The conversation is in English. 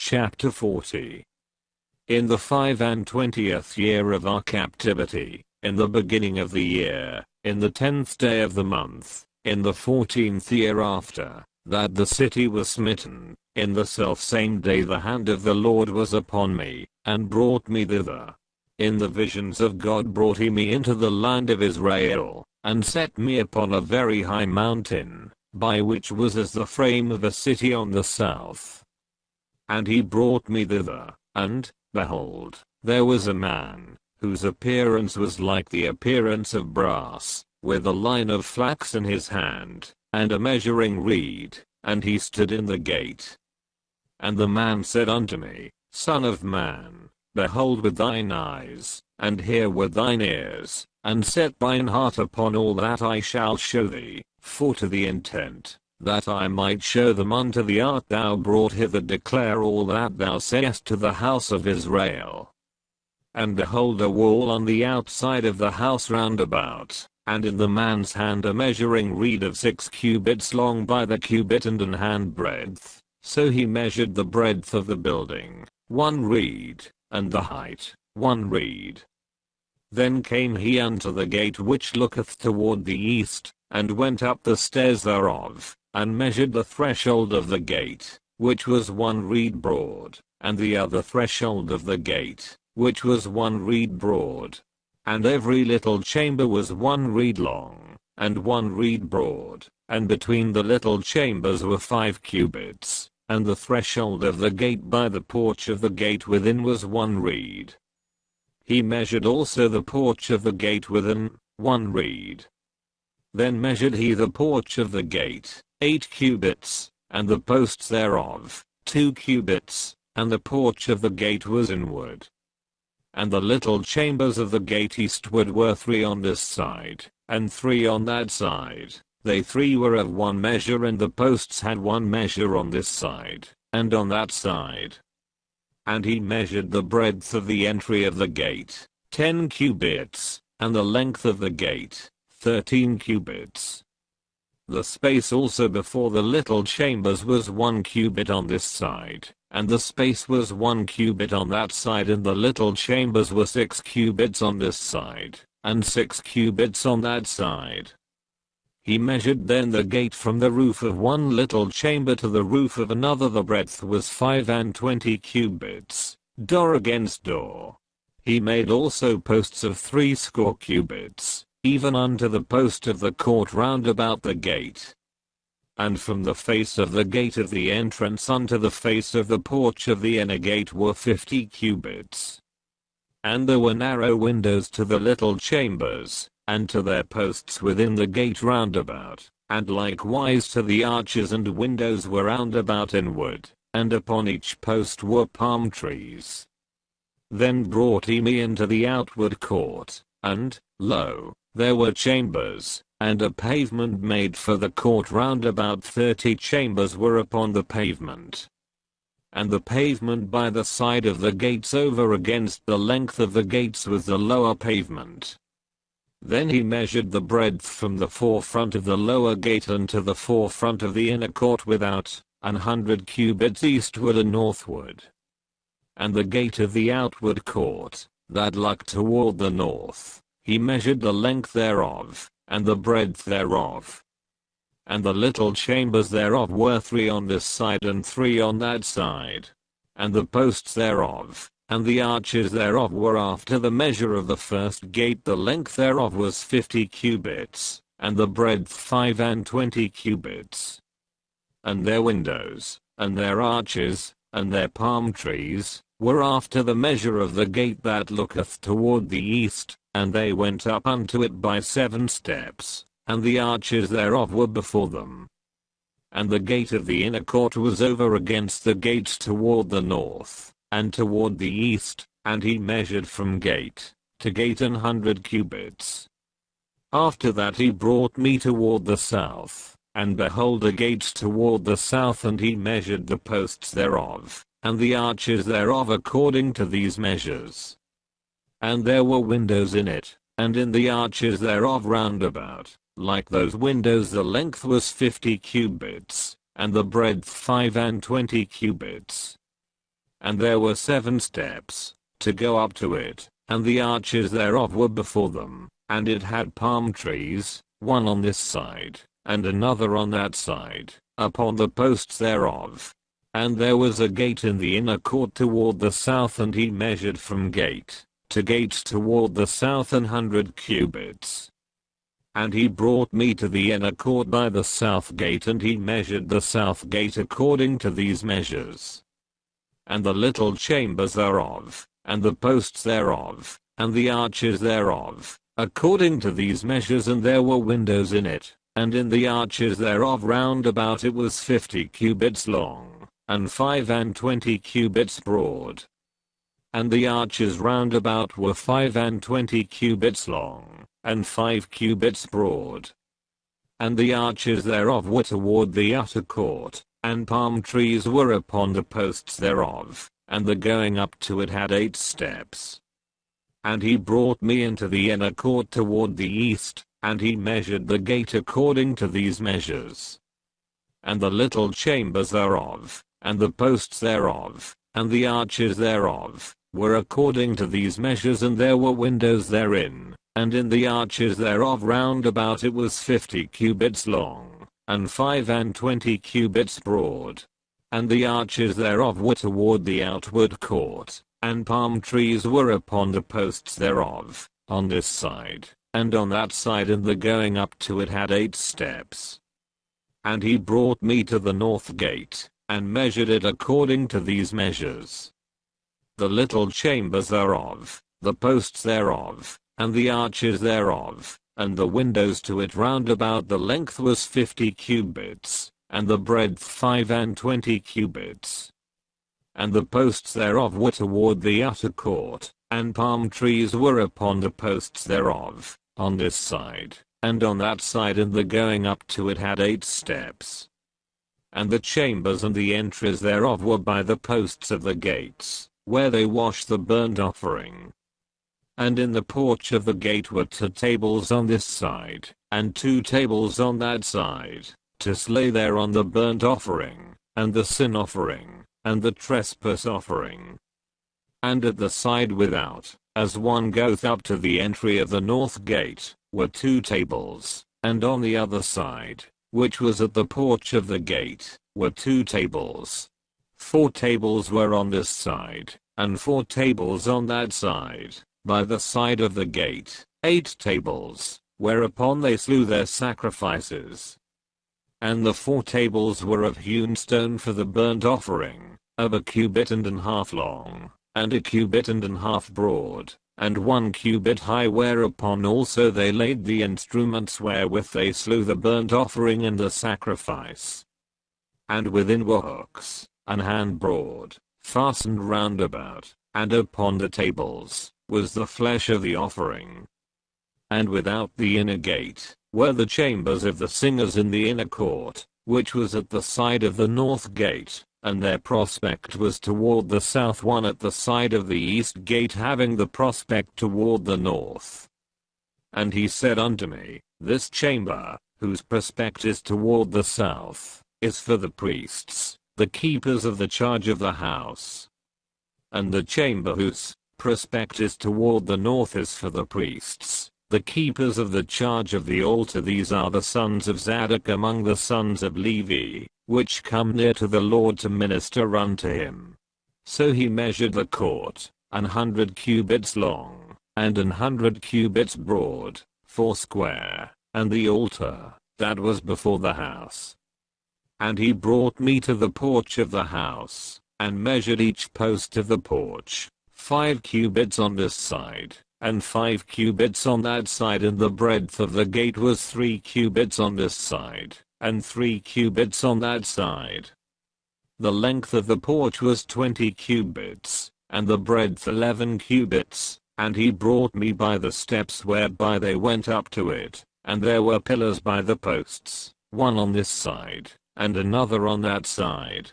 Chapter 40. In the 25th year of our captivity, in the beginning of the year, in the 10th day of the month, in the 14th year after that the city was smitten, in the selfsame day the hand of the Lord was upon me, and brought me thither. In the visions of God brought he me into the land of Israel, and set me upon a very high mountain, by which was as the frame of a city on the south. And he brought me thither, and, behold, there was a man, whose appearance was like the appearance of brass, with a line of flax in his hand, and a measuring reed, and he stood in the gate. And the man said unto me, Son of man, behold with thine eyes, and hear with thine ears, and set thine heart upon all that I shall show thee, for to the intent that I might show them unto thee art thou brought hither, declare all that thou sayest to the house of Israel. And behold, a wall on the outside of the house round about, and in the man's hand a measuring reed of 6 cubits long by the cubit and an hand breadth. So he measured the breadth of the building, 1 reed, and the height, 1 reed. Then came he unto the gate which looketh toward the east, and went up the stairs thereof, and measured the threshold of the gate, which was 1 reed broad, and the other threshold of the gate, which was 1 reed broad. And every little chamber was 1 reed long, and 1 reed broad, and between the little chambers were 5 cubits, and the threshold of the gate by the porch of the gate within was 1 reed. He measured also the porch of the gate within, 1 reed. Then measured he the porch of the gate, 8 cubits, and the posts thereof, 2 cubits, and the porch of the gate was inward. And the little chambers of the gate eastward were 3 on this side, and 3 on that side. They 3 were of 1 measure, and the posts had 1 measure on this side, and on that side. And he measured the breadth of the entry of the gate, 10 cubits, and the length of the gate, 13 cubits. The space also before the little chambers was 1 cubit on this side, and the space was 1 cubit on that side, and the little chambers were 6 cubits on this side, and 6 cubits on that side. He measured then the gate from the roof of 1 little chamber to the roof of another. The breadth was 25 cubits, door against door. He made also posts of 60 cubits, even unto the post of the court round about the gate. And from the face of the gate of the entrance unto the face of the porch of the inner gate were 50 cubits. And there were narrow windows to the little chambers, and to their posts within the gate round about, and likewise to the arches and windows were round about inward, and upon each post were palm trees. Then brought he me into the outward court, and, lo, there were chambers, and a pavement made for the court round about. 30 chambers were upon the pavement. And the pavement by the side of the gates over against the length of the gates was the lower pavement. Then he measured the breadth from the forefront of the lower gate unto the forefront of the inner court without, 100 cubits eastward and northward. And the gate of the outward court, that looked toward the north, he measured the length thereof, and the breadth thereof. And the little chambers thereof were 3 on this side and 3 on that side. And the posts thereof, and the arches thereof were after the measure of the first gate. The length thereof was 50 cubits, and the breadth 25 cubits. And their windows, and their arches, and their palm trees, were after the measure of the gate that looketh toward the east, and they went up unto it by 7 steps, and the arches thereof were before them. And the gate of the inner court was over against the gates toward the north, and toward the east, and he measured from gate to gate 100 cubits. After that he brought me toward the south, and behold a gate toward the south, and he measured the posts thereof, and the arches thereof according to these measures. And there were windows in it, and in the arches thereof round about, like those windows the length was 50 cubits, and the breadth 25 cubits. and there were 7 steps to go up to it, and the arches thereof were before them, and it had palm trees, one on this side, and another on that side, upon the posts thereof. And there was a gate in the inner court toward the south, and he measured from gate to gate toward the south 100 cubits. And he brought me to the inner court by the south gate, and he measured the south gate according to these measures. And the little chambers thereof, and the posts thereof, and the arches thereof, according to these measures, and there were windows in it, and in the arches thereof round about it was 50 cubits long, and 25 cubits broad. And the arches round about were 25 cubits long, and 5 cubits broad. And the arches thereof were toward the outer court, and palm trees were upon the posts thereof, and the going up to it had 8 steps. And he brought me into the inner court toward the east, and he measured the gate according to these measures. And the little chambers thereof, and the posts thereof, and the arches thereof, were according to these measures, and there were windows therein, and in the arches thereof round about it was 50 cubits long, and 25 cubits broad. And the arches thereof were toward the outward court, and palm trees were upon the posts thereof, on this side, and on that side, and the going up to it had 8 steps. And he brought me to the north gate, and measured it according to these measures. The little chambers thereof, the posts thereof, and the arches thereof, and the windows to it round about, the length was 50 cubits, and the breadth 25 cubits. And the posts thereof were toward the outer court, and palm trees were upon the posts thereof, on this side, and on that side, and the going up to it had 8 steps. And the chambers and the entries thereof were by the posts of the gates, where they wash the burnt offering. And in the porch of the gate were 2 tables on this side, and 2 tables on that side, to slay thereon the burnt offering, and the sin offering, and the trespass offering. And at the side without, as one goeth up to the entry of the north gate, were 2 tables, and on the other side, which was at the porch of the gate, were 2 tables. 4 tables were on this side, and 4 tables on that side, by the side of the gate, 8 tables, whereupon they slew their sacrifices. And the 4 tables were of hewn stone for the burnt offering, of 1.5 cubits long, and 1.5 cubits broad, and 1 cubit high, whereupon also they laid the instruments wherewith they slew the burnt offering and the sacrifice. And within were hooks, an hand broad, fastened round about, and upon the tables was the flesh of the offering. And without the inner gate were the chambers of the singers in the inner court, which was at the side of the north gate, and their prospect was toward the south, one at the side of the east gate having the prospect toward the north. And he said unto me, This chamber, whose prospect is toward the south, is for the priests, the keepers of the charge of the house. And the chamber whose prospect is toward the north is for the priests, the keepers of the charge of the altar. These are the sons of Zadok among the sons of Levi, which come near to the Lord to minister unto him. So he measured the court, 100 cubits long, and 100 cubits broad, 4 square, and the altar, that was before the house. And he brought me to the porch of the house, and measured each post of the porch, 5 cubits on this side, and 5 cubits on that side, and the breadth of the gate was 3 cubits on this side, and 3 cubits on that side. The length of the porch was 20 cubits, and the breadth 11 cubits, and he brought me by the steps whereby they went up to it, and there were pillars by the posts, one on this side, and another on that side.